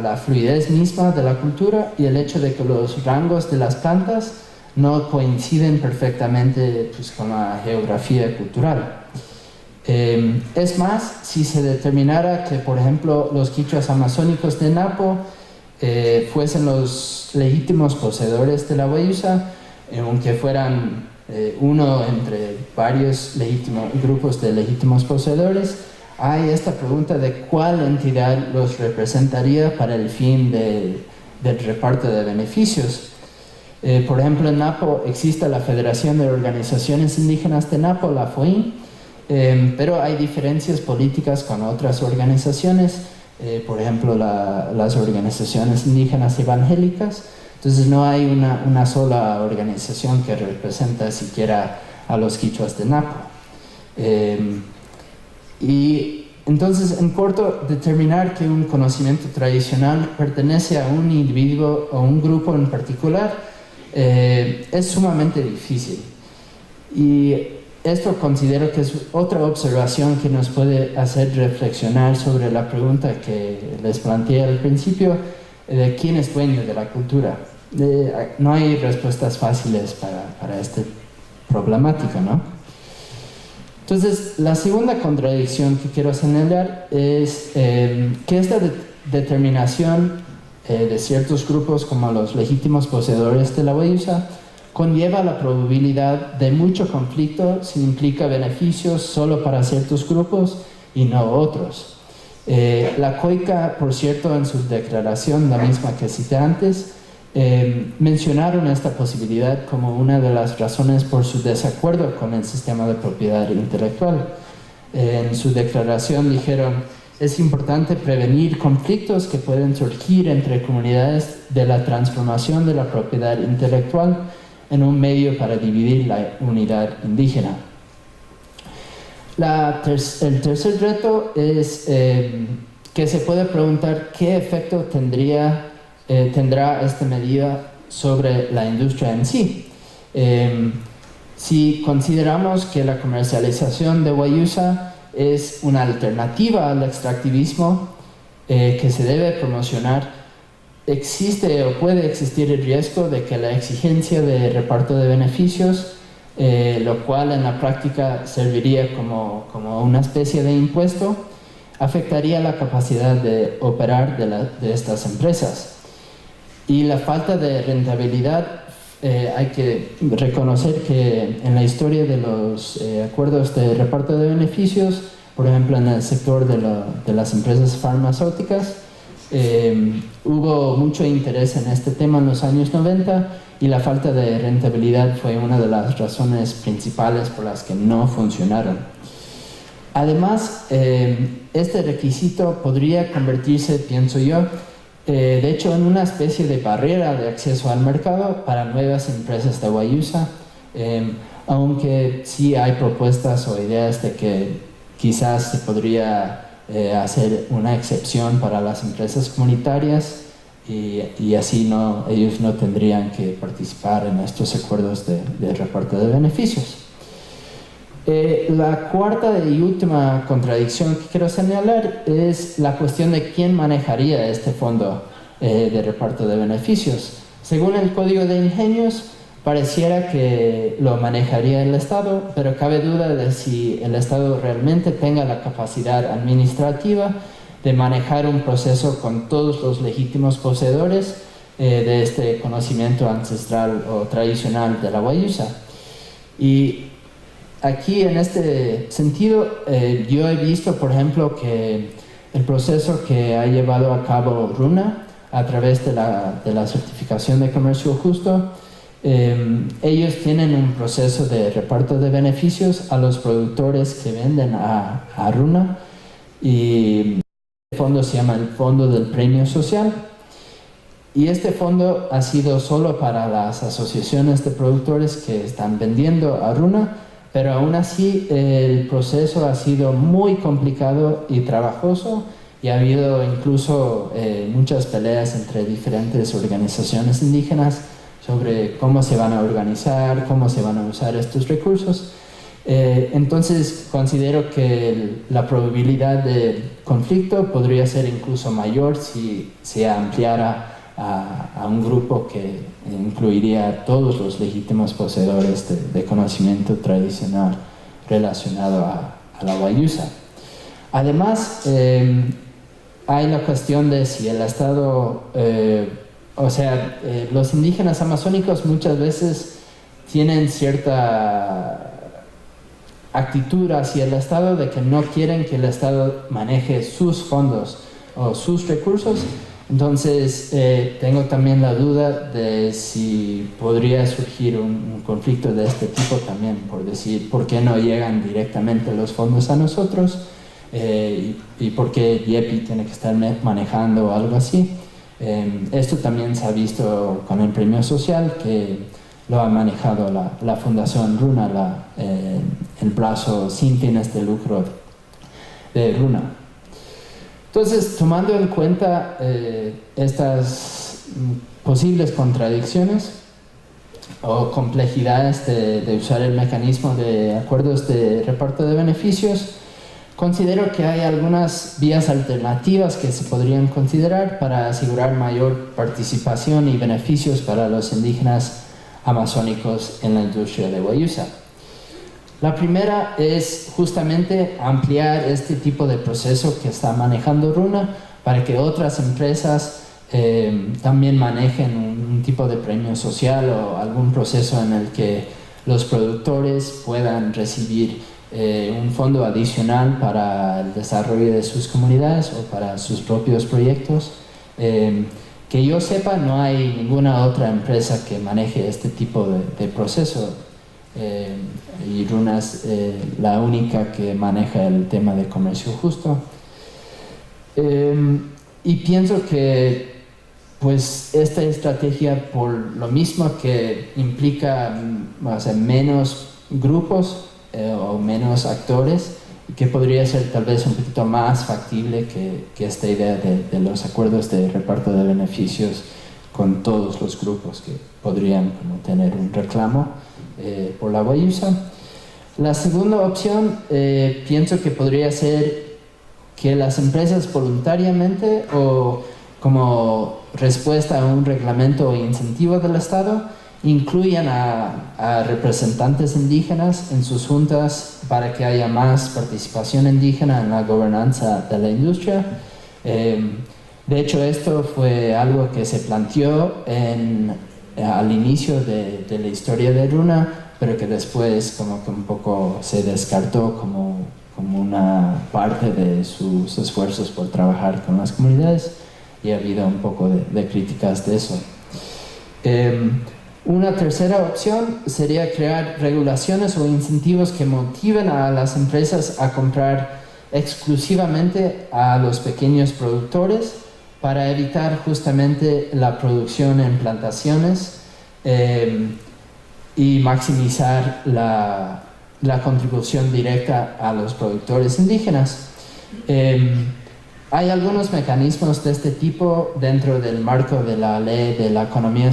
la fluidez misma de la cultura y el hecho de que los rangos de las plantas no coinciden perfectamente pues, con la geografía cultural. Es más, si se determinara que, por ejemplo, los quichuas amazónicos de Napo fuesen los legítimos poseedores de la huellusa, aunque fueran uno entre varios grupos de legítimos poseedores, hay esta pregunta de cuál entidad los representaría para el fin del reparto de beneficios. Por ejemplo, en Napo existe la Federación de Organizaciones Indígenas de Napo, la FOIN, pero hay diferencias políticas con otras organizaciones, por ejemplo, las organizaciones indígenas evangélicas. Entonces no hay una sola organización que representa siquiera a los quichuas de Napo. Y entonces, en corto, determinar que un conocimiento tradicional pertenece a un individuo o un grupo en particular es sumamente difícil. Y esto considero que es otra observación que nos puede hacer reflexionar sobre la pregunta que les planteé al principio, de quién es dueño de la cultura. No hay respuestas fáciles para esta problemática, ¿no? Entonces, la segunda contradicción que quiero señalar es que esta determinación de ciertos grupos como los legítimos poseedores de la huellusa conlleva la probabilidad de mucho conflicto si implica beneficios solo para ciertos grupos y no otros. La COICA, por cierto, en su declaración, la misma que cité antes, mencionaron esta posibilidad como una de las razones por su desacuerdo con el sistema de propiedad intelectual. En su declaración dijeron: es importante prevenir conflictos que pueden surgir entre comunidades de la transformación de la propiedad intelectual en un medio para dividir la unidad indígena. El tercer reto es que se puede preguntar qué efecto tendrá esta medida sobre la industria en sí. Si consideramos que la comercialización de guayusa es una alternativa al extractivismo que se debe promocionar, existe o puede existir el riesgo de que la exigencia de reparto de beneficios, lo cual en la práctica serviría como una especie de impuesto, afectaría la capacidad de operar de estas empresas. Y la falta de rentabilidad, hay que reconocer que en la historia de los acuerdos de reparto de beneficios, por ejemplo en el sector de las empresas farmacéuticas, hubo mucho interés en este tema en los años 90 y la falta de rentabilidad fue una de las razones principales por las que no funcionaron. Además, este requisito podría convertirse, pienso yo, de hecho en una especie de barrera de acceso al mercado para nuevas empresas de guayusa, aunque sí hay propuestas o ideas de que quizás se podría hacer una excepción para las empresas comunitarias y así ellos no tendrían que participar en estos acuerdos de reparto de beneficios. La cuarta y última contradicción que quiero señalar es la cuestión de quién manejaría este fondo de reparto de beneficios. Según el Código de Ingenios, pareciera que lo manejaría el Estado, pero cabe duda de si el Estado realmente tenga la capacidad administrativa de manejar un proceso con todos los legítimos poseedores de este conocimiento ancestral o tradicional de la guayusa. Y aquí, en este sentido, yo he visto, por ejemplo, que el proceso que ha llevado a cabo RUNA a través de la certificación de comercio justo, ellos tienen un proceso de reparto de beneficios a los productores que venden a RUNA, y el fondo se llama el Fondo del Premio Social, y este fondo ha sido solo para las asociaciones de productores que están vendiendo a RUNA, pero aún así el proceso ha sido muy complicado y trabajoso, y ha habido incluso muchas peleas entre diferentes organizaciones indígenas sobre cómo se van a organizar, cómo se van a usar estos recursos. Entonces considero que la probabilidad de conflicto podría ser incluso mayor si se ampliara a un grupo que incluiría a todos los legítimos poseedores de conocimiento tradicional relacionado a la guayusa. Además, hay la cuestión de si el Estado, los indígenas amazónicos muchas veces tienen cierta actitud hacia el Estado de que no quieren que el Estado maneje sus fondos o sus recursos. Entonces tengo también la duda de si podría surgir un conflicto de este tipo también, por decir, ¿por qué no llegan directamente los fondos a nosotros? Y por qué YEPI tiene que estar manejando algo así. Esto también se ha visto con el premio social, que lo ha manejado la Fundación RUNA, el brazo sin fines de lucro de RUNA. Entonces, tomando en cuenta estas posibles contradicciones o complejidades de usar el mecanismo de acuerdos de reparto de beneficios, considero que hay algunas vías alternativas que se podrían considerar para asegurar mayor participación y beneficios para los indígenas amazónicos en la industria de guayusa. La primera es justamente ampliar este tipo de proceso que está manejando RUNA para que otras empresas también manejen un tipo de premio social o algún proceso en el que los productores puedan recibir un fondo adicional para el desarrollo de sus comunidades o para sus propios proyectos. Que yo sepa, no hay ninguna otra empresa que maneje este tipo de proceso, y RUNA es la única que maneja el tema de comercio justo. Y pienso que pues esta estrategia, por lo mismo que implica menos grupos o menos actores, que podría ser tal vez un poquito más factible que esta idea de los acuerdos de reparto de beneficios con todos los grupos que podrían como tener un reclamo por la guayusa. La segunda opción pienso que podría ser que las empresas voluntariamente o como respuesta a un reglamento o incentivo del Estado incluyan a representantes indígenas en sus juntas para que haya más participación indígena en la gobernanza de la industria. De hecho, esto fue algo que se planteó al inicio de la historia de Runa, pero que después como que un poco se descartó como una parte de sus esfuerzos por trabajar con las comunidades, y ha habido un poco de críticas de eso. Una tercera opción sería crear regulaciones o incentivos que motiven a las empresas a comprar exclusivamente a los pequeños productores para evitar justamente la producción en plantaciones y maximizar la contribución directa a los productores indígenas. Hay algunos mecanismos de este tipo dentro del marco de la ley de la economía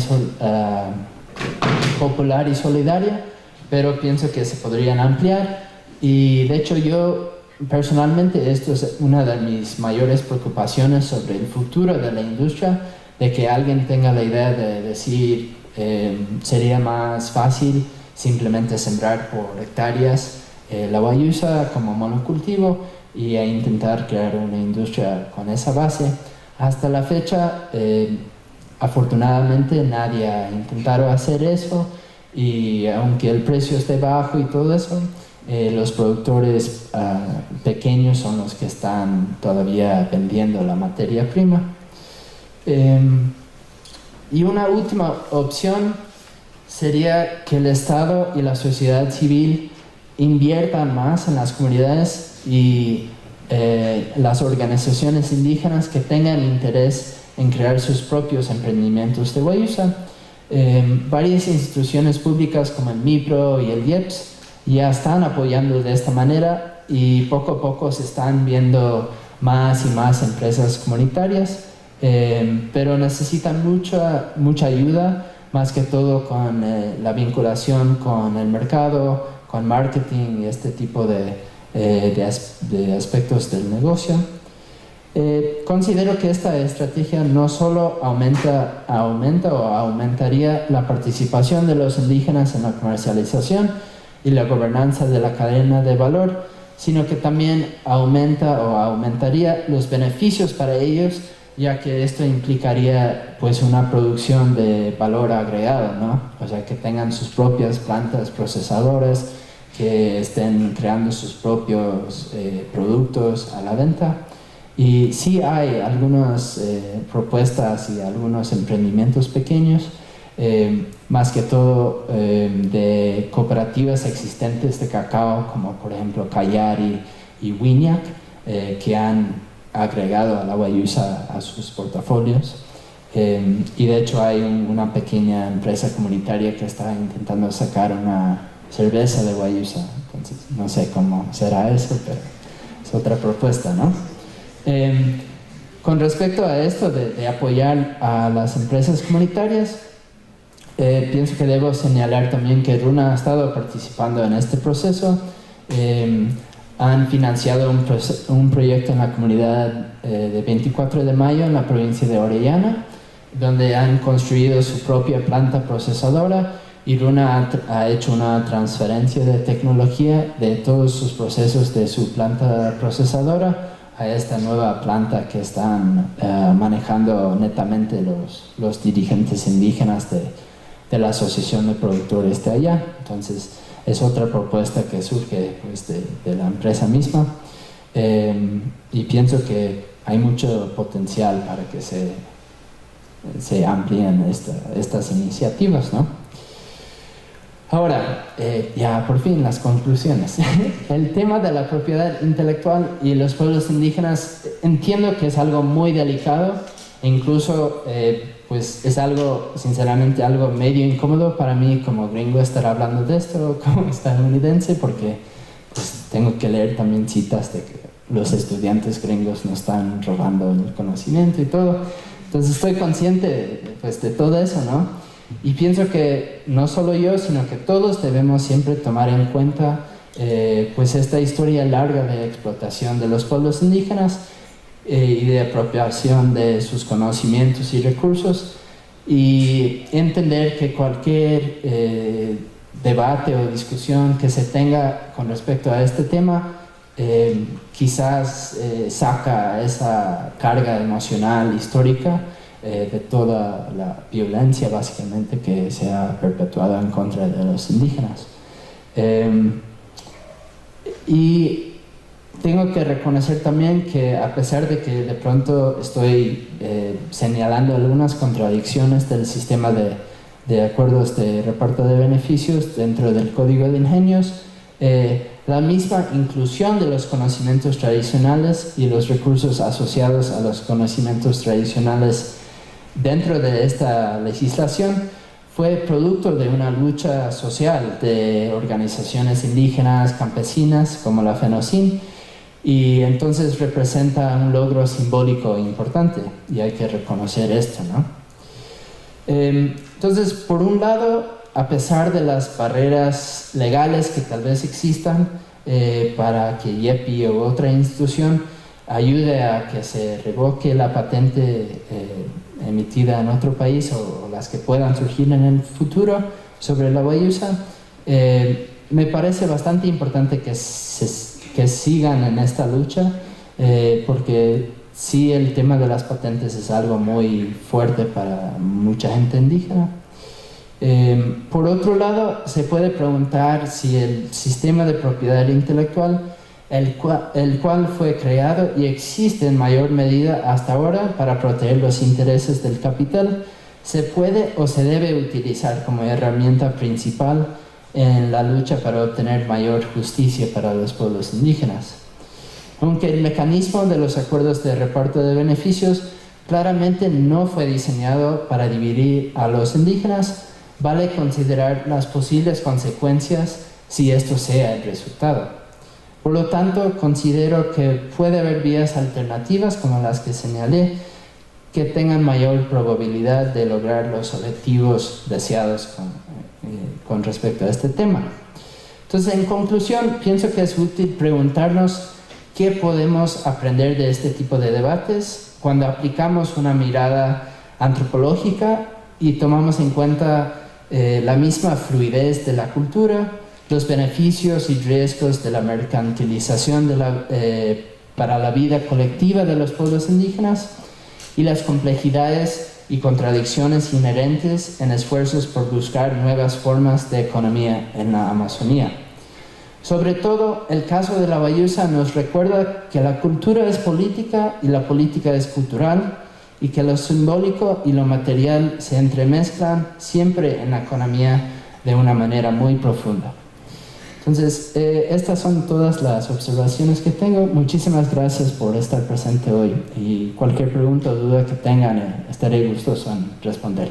popular y solidaria, pero pienso que se podrían ampliar, y de hecho yo personalmente esto es una de mis mayores preocupaciones sobre el futuro de la industria, de que alguien tenga la idea de decir sería más fácil simplemente sembrar por hectáreas la guayusa como monocultivo y a intentar crear una industria con esa base. Hasta la fecha, afortunadamente nadie ha intentado hacer eso, y aunque el precio esté bajo y todo eso, los productores pequeños son los que están todavía vendiendo la materia prima. Y una última opción sería que el Estado y la sociedad civil inviertan más en las comunidades y las organizaciones indígenas que tengan interés en crear sus propios emprendimientos de guayusa. Varias instituciones públicas como el MIPRO y el IEPS ya están apoyando de esta manera, y poco a poco se están viendo más y más empresas comunitarias, pero necesitan mucha ayuda, más que todo con la vinculación con el mercado, con marketing y este tipo de aspectos del negocio. Considero que esta estrategia no solo aumenta o aumentaría la participación de los indígenas en la comercialización y la gobernanza de la cadena de valor, sino que también aumenta o aumentaría los beneficios para ellos, ya que esto implicaría pues una producción de valor agregado, ¿no? O sea, que tengan sus propias plantas procesadoras, que estén creando sus propios productos a la venta. Y sí hay algunas propuestas y algunos emprendimientos pequeños, más que todo de cooperativas existentes de cacao, como por ejemplo Cayari y Wiñac, que han agregado a la guayusa a sus portafolios. Y de hecho hay una pequeña empresa comunitaria que está intentando sacar una cerveza de guayusa. Entonces no sé cómo será eso, pero es otra propuesta, ¿no? Con respecto a esto de apoyar a las empresas comunitarias, pienso que debo señalar también que Runa ha estado participando en este proceso. Han financiado un proyecto en la comunidad de 24 de Mayo en la provincia de Orellana, donde han construido su propia planta procesadora, y Runa ha hecho una transferencia de tecnología de todos sus procesos de su planta procesadora a esta nueva planta que están manejando netamente los dirigentes indígenas de la Asociación de Productores de allá. Entonces es otra propuesta que surge pues, de la empresa misma, y pienso que hay mucho potencial para que se amplíen estas iniciativas, ¿no? Ahora, ya por fin las conclusiones. El tema de la propiedad intelectual y los pueblos indígenas entiendo que es algo muy delicado, e incluso pues es algo, sinceramente, algo medio incómodo para mí como gringo estar hablando de esto, como estadounidense, porque pues, tengo que leer también citas de que los estudiantes gringos nos están robando el conocimiento y todo. Entonces estoy consciente pues, de todo eso, ¿no? Y pienso que no solo yo, sino que todos debemos siempre tomar en cuenta pues esta historia larga de explotación de los pueblos indígenas y de apropiación de sus conocimientos y recursos, y entender que cualquier debate o discusión que se tenga con respecto a este tema quizás saca esa carga emocional histórica de toda la violencia básicamente que se ha perpetuado en contra de los indígenas. Y tengo que reconocer también que a pesar de que de pronto estoy señalando algunas contradicciones del sistema de acuerdos de reparto de beneficios dentro del Código de Ingenios, la misma inclusión de los conocimientos tradicionales y los recursos asociados a los conocimientos tradicionales dentro de esta legislación fue producto de una lucha social de organizaciones indígenas, campesinas, como la FENOCIN, y entonces representa un logro simbólico importante, y hay que reconocer esto, ¿no? Entonces, por un lado, a pesar de las barreras legales que tal vez existan para que IEPI u otra institución ayude a que se revoque la patente emitida en otro país o las que puedan surgir en el futuro sobre la guayusa, me parece bastante importante que sigan en esta lucha, porque sí, el tema de las patentes es algo muy fuerte para mucha gente indígena. Por otro lado, se puede preguntar si el sistema de propiedad intelectual, el cual fue creado y existe en mayor medida hasta ahora para proteger los intereses del capital, se puede o se debe utilizar como herramienta principal en la lucha para obtener mayor justicia para los pueblos indígenas. Aunque el mecanismo de los acuerdos de reparto de beneficios claramente no fue diseñado para dividir a los indígenas, vale considerar las posibles consecuencias si esto sea el resultado. Por lo tanto, considero que puede haber vías alternativas como las que señalé que tengan mayor probabilidad de lograr los objetivos deseados con respecto a este tema. Entonces, en conclusión, pienso que es útil preguntarnos qué podemos aprender de este tipo de debates cuando aplicamos una mirada antropológica y tomamos en cuenta la misma fluidez de la cultura, los beneficios y riesgos de la mercantilización para la vida colectiva de los pueblos indígenas y las complejidades y contradicciones inherentes en esfuerzos por buscar nuevas formas de economía en la Amazonía. Sobre todo, el caso de la guayusa nos recuerda que la cultura es política y la política es cultural, y que lo simbólico y lo material se entremezclan siempre en la economía de una manera muy profunda. Entonces, estas son todas las observaciones que tengo. Muchísimas gracias por estar presente hoy, y cualquier pregunta o duda que tengan, estaré gustoso en responder.